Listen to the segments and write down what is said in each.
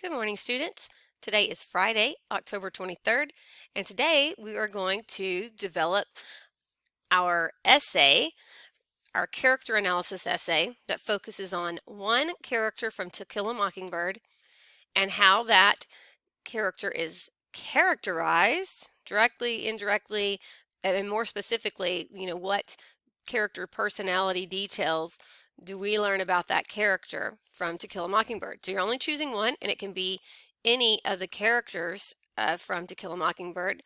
Good morning, students. Today is Friday, October 23rd, and today we are going to develop our essay, our character analysis essay that focuses on one character from To Kill a Mockingbird and how that character is characterized directly, indirectly, and more specifically, what character personality details do we learn about that character from To Kill a Mockingbird. So you're only choosing one, and it can be any of the characters from To Kill a Mockingbird,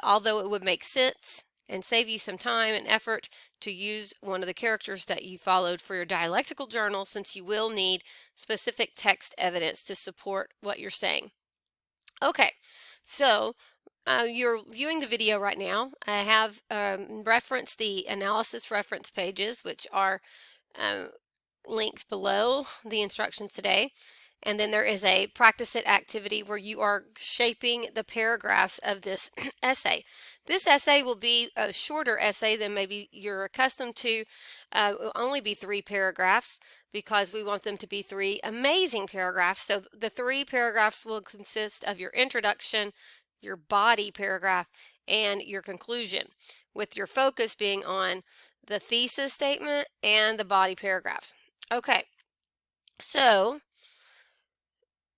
although it would make sense and save you some time and effort to use one of the characters that you followed for your dialectical journal, since you will need specific text evidence to support what you're saying. Okay, so you're viewing the video right now. I have referenced the analysis reference pages, which are um, linked below the instructions today. And then there is a practice it activity where you are shaping the paragraphs of this essay. This essay will be a shorter essay than maybe you're accustomed to. It will only be 3 paragraphs because we want them to be 3 amazing paragraphs. So the 3 paragraphs will consist of your introduction, your body paragraph, and your conclusion, with your focus being on the thesis statement and the body paragraphs. Okay, so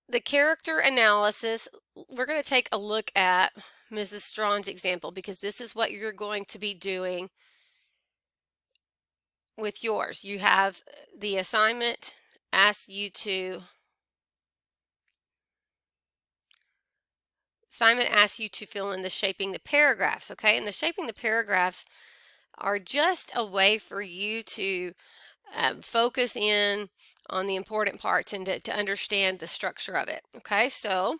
the character analysis, we're going to take a look at Mrs. Strawn's example because this is what you're going to be doing with yours. You have the assignment asks you to fill in the shaping the paragraphs, okay? And the shaping the paragraphs are just a way for you to focus in on the important parts and to understand the structure of it, okay? So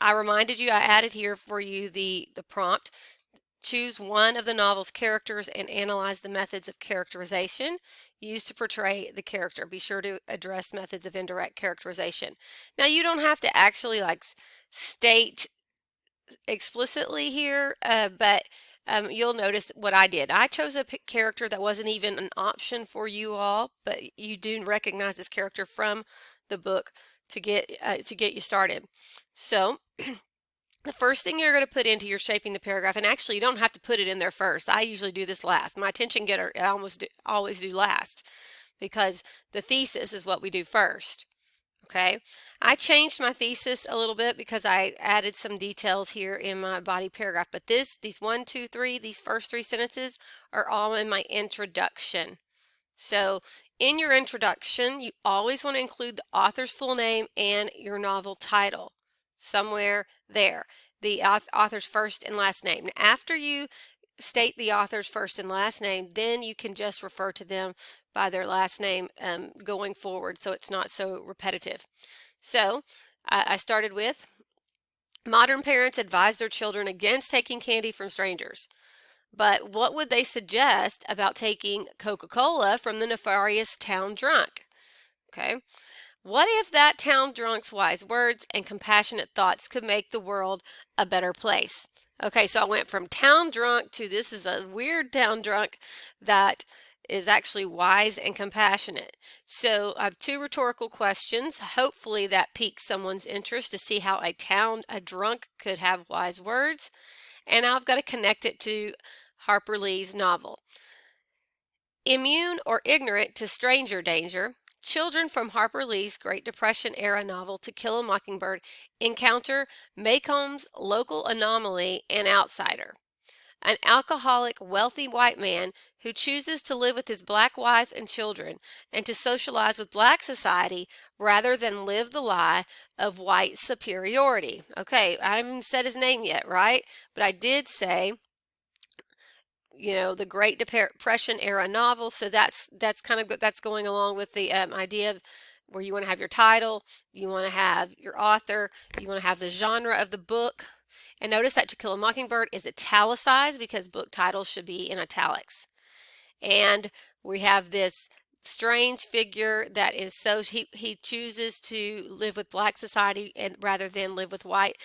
I reminded you, I added here for you the prompt. Choose one of the novel's characters and analyze the methods of characterization used to portray the character. Be sure to address methods of indirect characterization. Now, you don't have to actually state explicitly here, but you'll notice what I did. I chose a character that wasn't even an option for you all, but you do recognize this character from the book to get you started. So the first thing you're going to put into your shaping the paragraph, and actually you don't have to put it in there first. I usually do this last. My attention getter I always do last because the thesis is what we do first. Okay, I changed my thesis a little bit because I added some details here in my body paragraph, but these 1, 2, 3, these first 3 sentences are all in my introduction. So in your introduction, you always want to include the author's full name and your novel title somewhere there, the author's first and last name. After you state the author's first and last name, then you can just refer to them by their last name going forward, so it's not so repetitive. So I started with, modern parents advise their children against taking candy from strangers. But what would they suggest about taking Coca-Cola from the nefarious town drunk? Okay. What if that town drunk's wise words and compassionate thoughts could make the world a better place? Okay, so I went from town drunk to this is a weird town drunk that is actually wise and compassionate. So I have 2 rhetorical questions. Hopefully that piques someone's interest to see how a drunk could have wise words. And I've got to connect it to Harper Lee's novel. Immune or ignorant to stranger danger, children from Harper Lee's Great Depression era novel To Kill a Mockingbird encounter Maycomb's local anomaly and outsider, an alcoholic, wealthy white man who chooses to live with his black wife and children and to socialize with black society rather than live the lie of white superiority. Okay, I haven't even said his name yet, right? But I did say the Great Depression era novel. So that's that's going along with the idea of where you want to have your title, you want to have your author, you want to have the genre of the book. And notice that To Kill a Mockingbird is italicized because book titles should be in italics. And we have this strange figure that is he chooses to live with black society and rather than live with white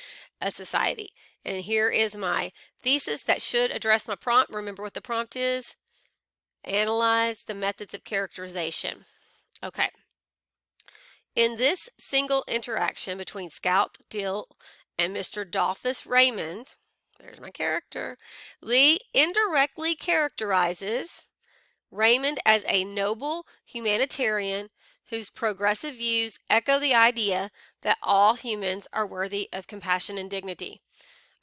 society. And here is my thesis that should address my prompt. Remember what the prompt is? Analyze the methods of characterization. Okay. In this single interaction between Scout Dill and Mr. Dolphus Raymond, there's my character, Lee indirectly characterizes Raymond as a noble humanitarian whose progressive views echo the idea that all humans are worthy of compassion and dignity.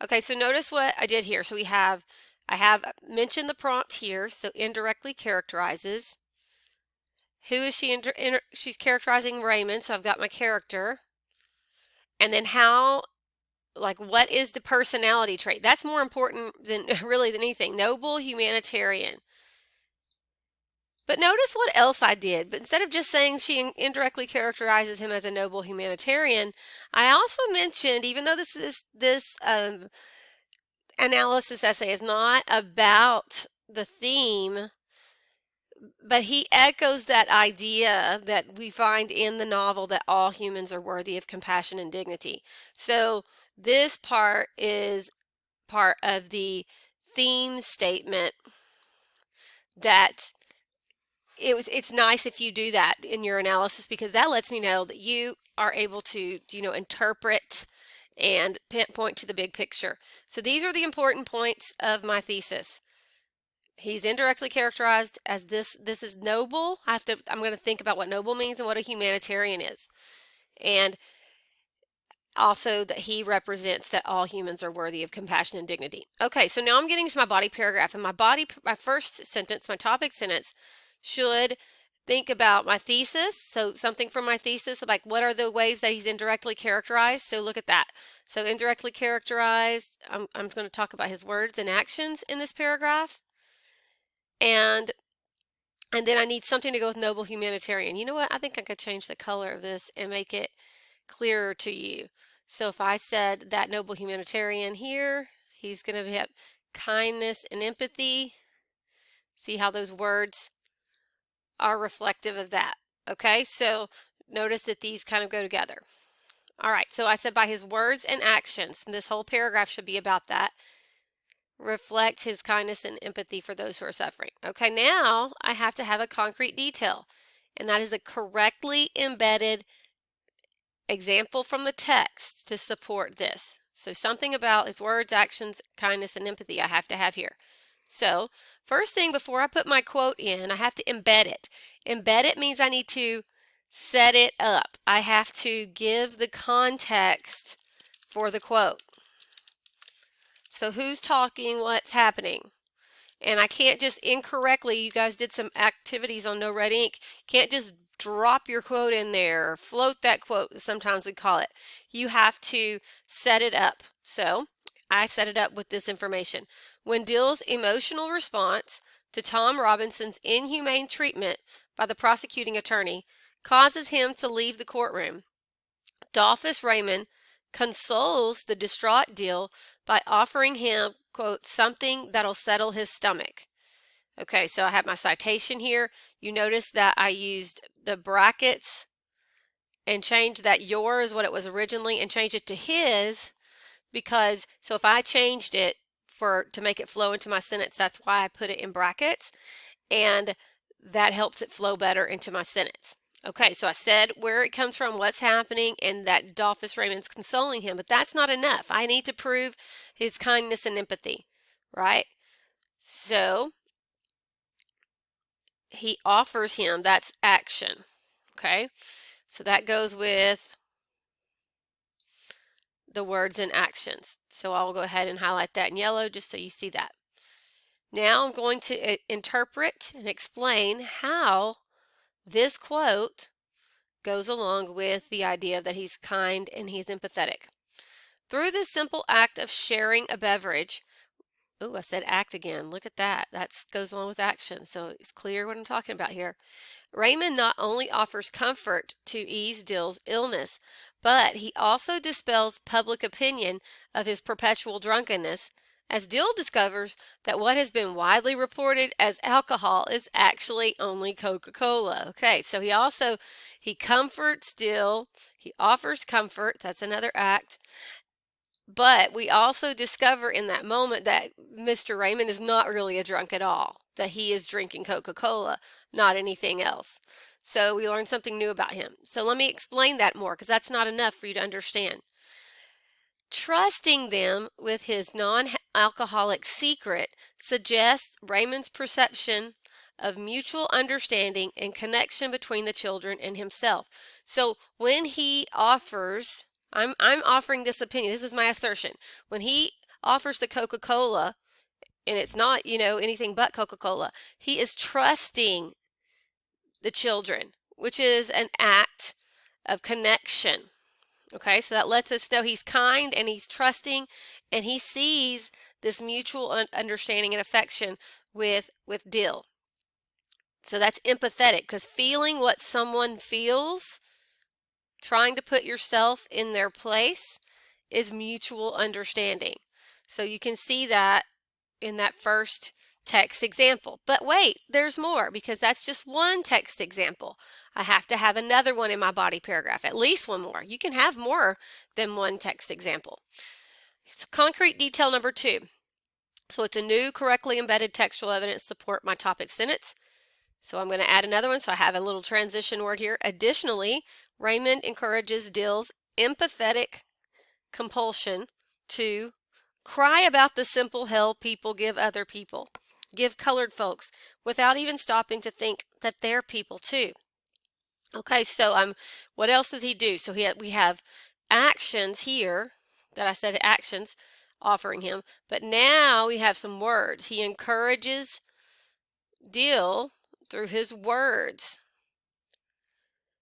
Okay, so notice what I did here. So I have mentioned the prompt here, so indirectly characterizes. Who is she? She's characterizing Raymond, so I've got my character. And then how, like, what is the personality trait? That's more important than really than anything. Noble humanitarian. But notice what else I did. But instead of just saying she indirectly characterizes him as a noble humanitarian, I also mentioned, even though this analysis essay is not about the theme, but he echoes that idea that we find in the novel that all humans are worthy of compassion and dignity. So this part is part of the theme statement that it's nice if you do that in your analysis, because that lets me know that you are able to, interpret and point to the big picture. So these are the important points of my thesis. He's indirectly characterized as this is noble. I'm going to think about what noble means and what a humanitarian is. And also that he represents that all humans are worthy of compassion and dignity. Okay, so now I'm getting to my body paragraph, and my first sentence, my topic sentence, should think about my thesis. So something from my thesis, like what are the ways that he's indirectly characterized? So look at that. So indirectly characterized, I'm going to talk about his words and actions in this paragraph. And then I need something to go with noble humanitarian. You know what? I think I could change the color of this and make it clearer to you. So if I said that noble humanitarian here, he's going to have kindness and empathy. See how those words are reflective of that. Okay, so notice that these kind of go together. All right, so I said by his words and actions, and this whole paragraph should be about that, reflect his kindness and empathy for those who are suffering. Okay, now I have to have a concrete detail, and that is a correctly embedded example from the text to support this. So something about his words, actions, kindness, and empathy I have to have here. So first thing, before I put my quote in, I have to embed it. Embed it means I need to set it up. I have to give the context for the quote. So who's talking, what's happening? And I can't just incorrectly, you guys did some activities on No Red Ink, can't just drop your quote in there or float that quote, sometimes we call it. You have to set it up. So I set it up with this information. When Dill's emotional response to Tom Robinson's inhumane treatment by the prosecuting attorney causes him to leave the courtroom, Dolphus Raymond consoles the distraught Dill by offering him, quote, something that'll settle his stomach. Okay, so I have my citation here. You notice that I used the brackets and changed that your is what it was originally and changed it to his, because so if I changed it to make it flow into my sentence, that's why I put it in brackets, and that helps it flow better into my sentence. Okay, so I said where it comes from, what's happening, and that Dolphus Raymond's consoling him, but that's not enough. I need to prove his kindness and empathy, right? So he offers him, that's action. Okay, so that goes with the words and actions. So I'll go ahead and highlight that in yellow just so you see that. Now I'm going to interpret and explain how this quote goes along with the idea that he's kind and he's empathetic. Through this simple act of sharing a beverage, oh, I said act again. Look at that. That goes along with action. So it's clear what I'm talking about here. Raymond not only offers comfort to ease Dill's illness, but he also dispels public opinion of his perpetual drunkenness, as Dill discovers that what has been widely reported as alcohol is actually only Coca-Cola. Okay, so he comforts Dill, he offers comfort, that's another act, but we also discover in that moment that Mr. Raymond is not really a drunk at all, that he is drinking Coca-Cola, not anything else. So we learned something new about him. So let me explain that more, because that's not enough for you to understand. Trusting them with his non-alcoholic secret suggests Raymond's perception of mutual understanding and connection between the children and himself. So when he offers, I'm offering this opinion, this is my assertion. When he offers the Coca-Cola, and it's not, anything but Coca-Cola, he is trusting the children, which is an act of connection. Okay, so that lets us know he's kind and he's trusting, and he sees this mutual understanding and affection with Dill. So that's empathetic, because feeling what someone feels, trying to put yourself in their place, is mutual understanding. So you can see that in that first text example. But wait, there's more, because that's just one text example. I have to have another one in my body paragraph, at least one more. You can have more than one text example. It's concrete detail number 2. So it's a new correctly embedded textual evidence support my topic sentence. So I'm going to add another one. So I have a little transition word here. Additionally, Raymond encourages Dill's empathetic compulsion to cry about the simple hell people give other people, give colored folks, without even stopping to think that they're people too. Okay, so what else does he do? So we have actions here that I said actions offering him, but now we have some words. He encourages Dill through his words.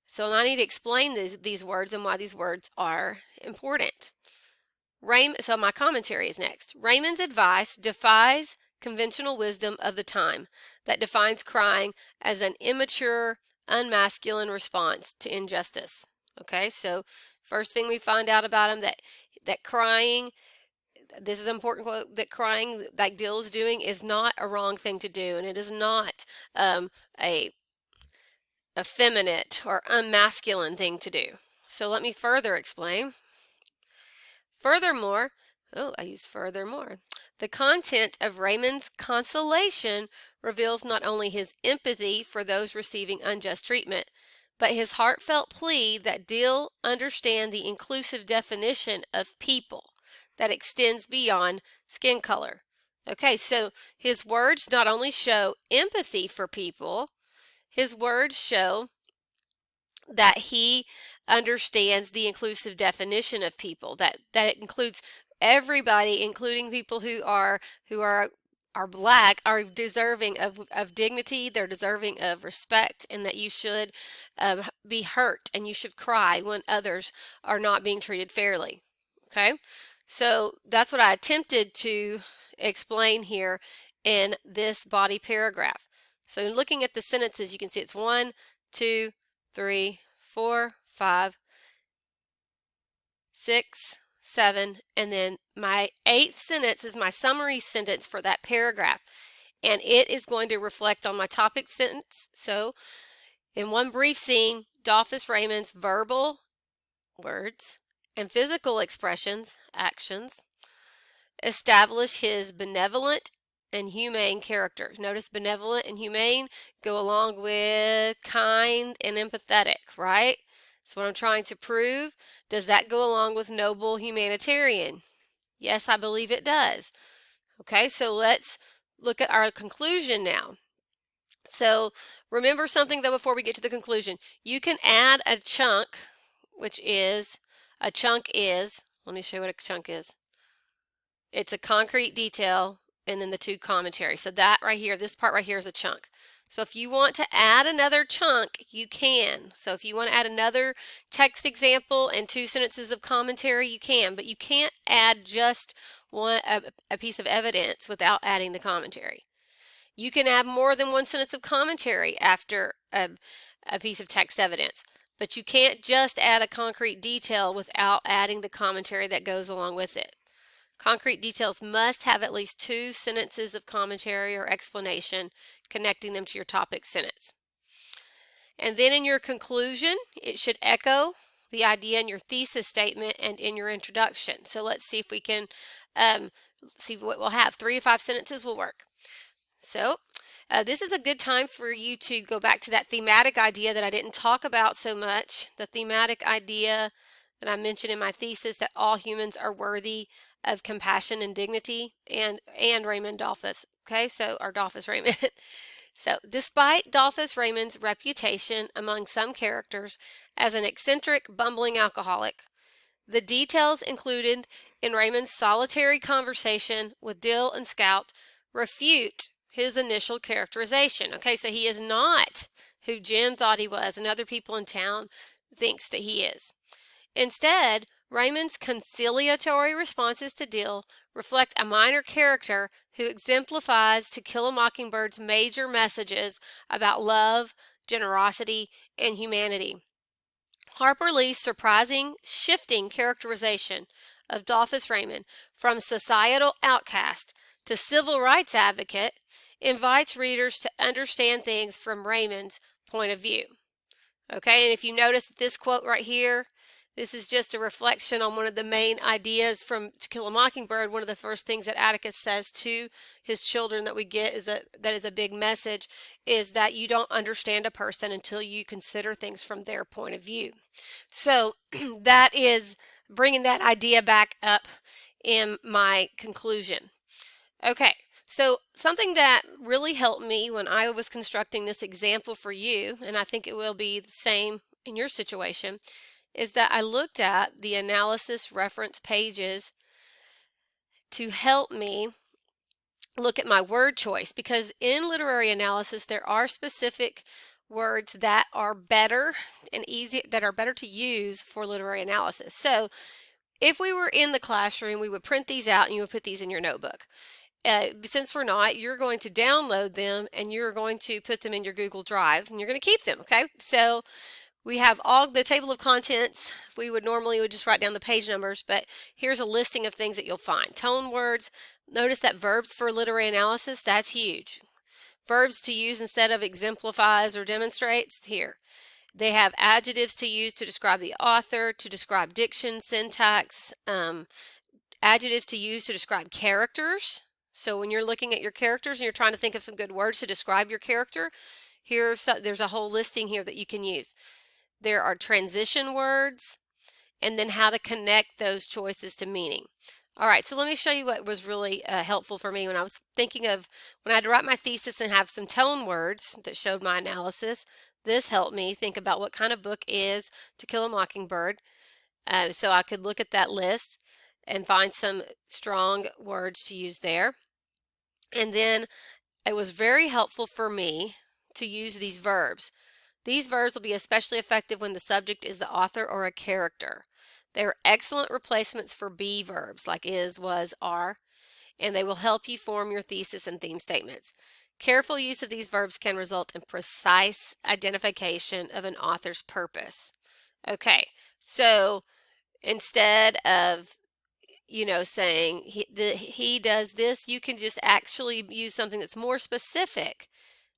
So I need to explain these words and why these words are important. So my commentary is next. Raymond's advice defies conventional wisdom of the time that defines crying as an immature, unmasculine response to injustice. Okay, so first thing we find out about him, that crying, this is an important quote, that crying like Dill is doing is not a wrong thing to do, and it is not a effeminate or unmasculine thing to do. So let me further explain. Furthermore, I use furthermore. The content of Raymond's consolation reveals not only his empathy for those receiving unjust treatment, but his heartfelt plea that Dill understand the inclusive definition of people that extends beyond skin color. Okay, so his words not only show empathy for people, his words show that he understands the inclusive definition of people, that it includes everybody, including people who are black, are deserving of dignity, they're deserving of respect, and that you should be hurt and you should cry when others are not being treated fairly. Okay, so that's what I attempted to explain here in this body paragraph. So looking at the sentences, you can see it's 1, 2, 3, 4, 5, 6, 7, and then my 8th sentence is my summary sentence for that paragraph, and it is going to reflect on my topic sentence. So in one brief scene, Dolphus Raymond's verbal words and physical expressions, actions, establish his benevolent and humane character. Notice benevolent and humane go along with kind and empathetic, right? So what I'm trying to prove, does that go along with noble humanitarian? Yes, I believe it does. Okay, so let's look at our conclusion now. So remember something though before we get to the conclusion. You can add a chunk, which is, let me show you what a chunk is. It's a concrete detail and then the 2 commentaries. So that right here, this part right here is a chunk. So if you want to add another chunk, you can. So if you want to add another text example and 2 sentences of commentary, you can, but you can't add just a piece of evidence without adding the commentary. You can add more than 1 sentence of commentary after a piece of text evidence, but you can't just add a concrete detail without adding the commentary that goes along with it. Concrete details must have at least 2 sentences of commentary or explanation connecting them to your topic sentence. And then in your conclusion, it should echo the idea in your thesis statement and in your introduction. So let's see if we can see what we'll have. 3 to 5 sentences will work. So This is a good time for you to go back to that thematic idea that I didn't talk about so much. The thematic idea that I mentioned in my thesis, that all humans are worthy of compassion and dignity, and Raymond Dolphus. Okay, so our Dolphus Raymond. So, despite Dolphus Raymond's reputation among some characters as an eccentric, bumbling alcoholic, the details included in Raymond's solitary conversation with Dill and Scout refute his initial characterization. Okay, so he is not who Jen thought he was and other people in town thinks that he is. Instead, Raymond's conciliatory responses to Dill reflect a minor character who exemplifies To Kill a Mockingbird's major messages about love, generosity, and humanity. Harper Lee's surprising, shifting characterization of Dolphus Raymond from societal outcast to civil rights advocate invites readers to understand things from Raymond's point of view. Okay, and if you notice this quote right here, this is just a reflection on one of the main ideas from To Kill a Mockingbird. One of the first things that Atticus says to his children that we get is that is a big message, is that you don't understand a person until you consider things from their point of view. So that is bringing that idea back up in my conclusion. Okay, so something that really helped me when I was constructing this example for you, and I think it will be the same in your situation, is that I looked at the analysis reference pages to help me look at my word choice, because in literary analysis there are specific words that are better and easy, that are better to use for literary analysis. So if we were in the classroom, we would print these out and you would put these in your notebook. Since we're not, you're going to download them and you're going to put them in your Google Drive and you're going to keep them. Okay, so we have all the table of contents. We would just write down the page numbers, but here's a listing of things that you'll find. Tone words. Notice that verbs for literary analysis, that's huge. Verbs to use instead of exemplifies or demonstrates, here. They have adjectives to use to describe the author, to describe diction, syntax, adjectives to use to describe characters. So when you're looking at your characters and you're trying to think of some good words to describe your character, there's a whole listing here that you can use. There are transition words, and then how to connect those choices to meaning. All right, so let me show you what was really helpful for me when I was thinking of when I had to write my thesis and have some tone words that showed my analysis. This helped me think about what kind of book is To Kill a Mockingbird, so I could look at that list and find some strong words to use there. And then it was very helpful for me to use these verbs. These verbs will be especially effective when the subject is the author or a character. They are excellent replacements for be verbs like is, was, are, and they will help you form your thesis and theme statements. Careful use of these verbs can result in precise identification of an author's purpose. Okay, so instead of saying he does this, you can just actually use something that's more specific,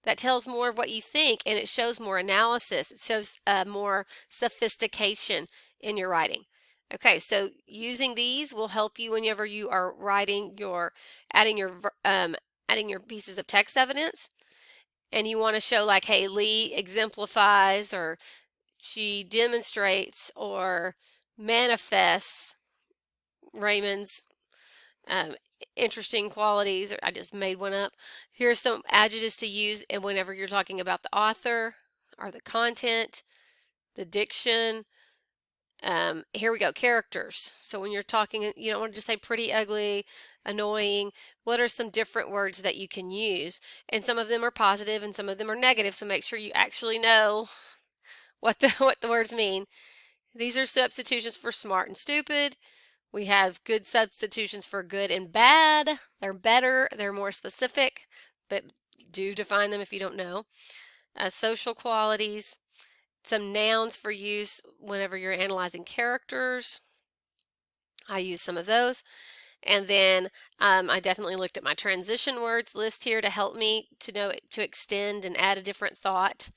that tells more of what you think, and it shows more analysis. It shows more sophistication in your writing. Okay, so using these will help you whenever you are writing adding your pieces of text evidence, and you want to show like, hey, Lee exemplifies, or she demonstrates, or manifests Raymond's interesting qualities. I just made one up. Here's some adjectives to use and whenever you're talking about the author or the content, the diction. Here we go, characters. So when you're talking, you don't want to just say pretty, ugly, annoying. What are some different words that you can use? And some of them are positive and some of them are negative, so make sure you actually know what the words mean. These are substitutions for smart and stupid. We have good substitutions for good and bad. They're better, they're more specific, but do define them if you don't know. Social qualities, some nouns for use whenever you're analyzing characters. I use some of those. And then I definitely looked at my transition words list here to help me to know to extend and add a different thought.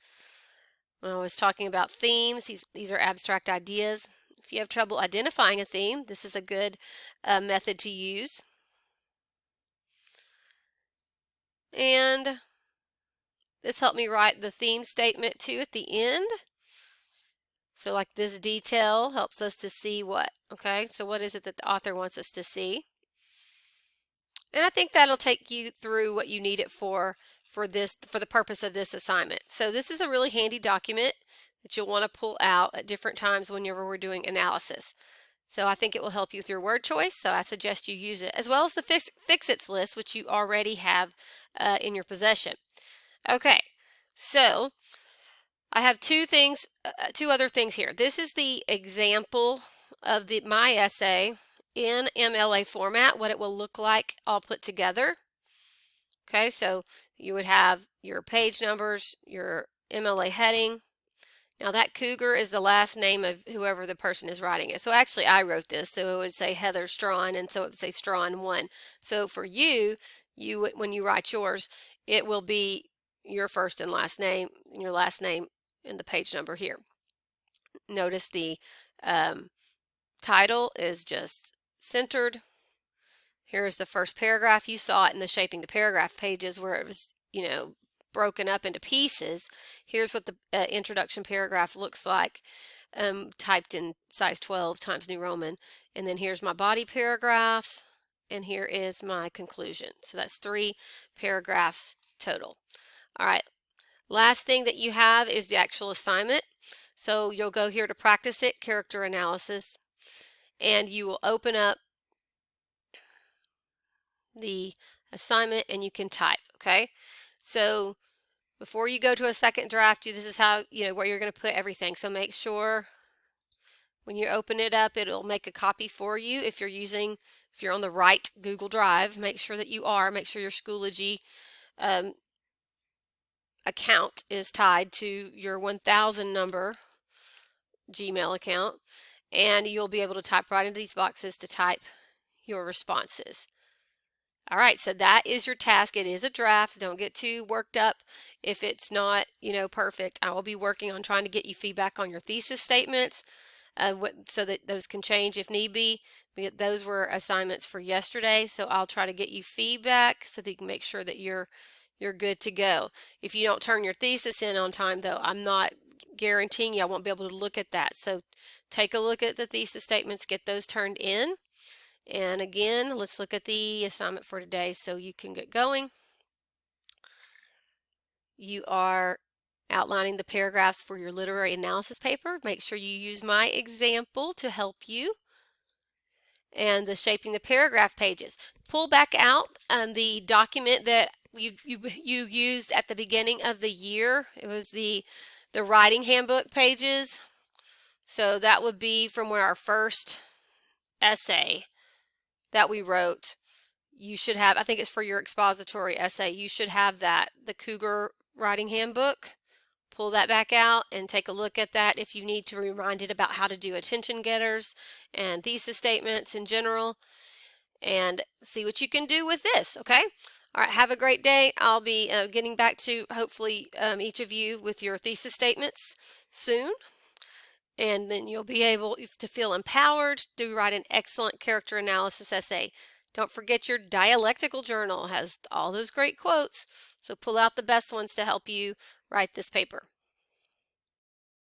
When I was talking about themes, these are abstract ideas. If you have trouble identifying a theme, this is a good method to use. And This helped me write the theme statement too at the end. So like this detail helps us to see what, okay? So what is it that the author wants us to see? And I think that'll take you through what you need it for the purpose of this assignment. So this is a really handy document that you'll want to pull out at different times whenever we're doing analysis. So I think it will help you through word choice, so I suggest you use it, as well as the fix-its list, which you already have in your possession. Okay, so I have two other things here. This is the example of my essay in MLA format, what it will look like all put together. Okay, so you would have your page numbers, your MLA heading. Now that cougar is the last name of whoever the person is writing it. So actually I wrote this, so it would say Heather Strawn, and so it would say Strawn 1. So for you when you write yours, it will be your first and last name, and your last name and the page number here. Notice the title is just centered. Here is the first paragraph. You saw it in the Shaping the Paragraph pages where it was, broken up into pieces. Here's what the introduction paragraph looks like, typed in size 12 Times New Roman. And then here's my body paragraph, and here is my conclusion. So that's 3 paragraphs total. All right, last thing that you have is the actual assignment. So you'll go here to practice it, character analysis, and you will open up the assignment and you can type, okay? So before you go to a second draft, this is how, where you're going to put everything. So make sure when you open it up, it'll make a copy for you. If you're on the right Google Drive, make sure that you are. Make sure your Schoology account is tied to your 1000 number Gmail account, and you'll be able to type right into these boxes to type your responses. All right, so that is your task. It is a draft. Don't get too worked up if it's not, perfect. I will be working on trying to get you feedback on your thesis statements so that those can change if need be. Those were assignments for yesterday, so I'll try to get you feedback so that you can make sure that you're good to go. If you don't turn your thesis in on time, though, I'm not guaranteeing you I won't be able to look at that. So take a look at the thesis statements, get those turned in. And again, let's look at the assignment for today so you can get going. You are outlining the paragraphs for your literary analysis paper. Make sure you use my example to help you. And the Shaping the Paragraph pages. Pull back out the document that you used at the beginning of the year. It was the writing handbook pages. So that would be from where our first essay that we wrote, you should have, I think it's for your expository essay, you should have that, the Cougar Writing Handbook. Pull that back out and take a look at that if you need to be reminded about how to do attention getters and thesis statements in general, and see what you can do with this, okay? All right, have a great day. I'll be getting back to hopefully each of you with your thesis statements soon. And then you'll be able to feel empowered to write an excellent character analysis essay. Don't forget your dialectical journal has all those great quotes, so pull out the best ones to help you write this paper.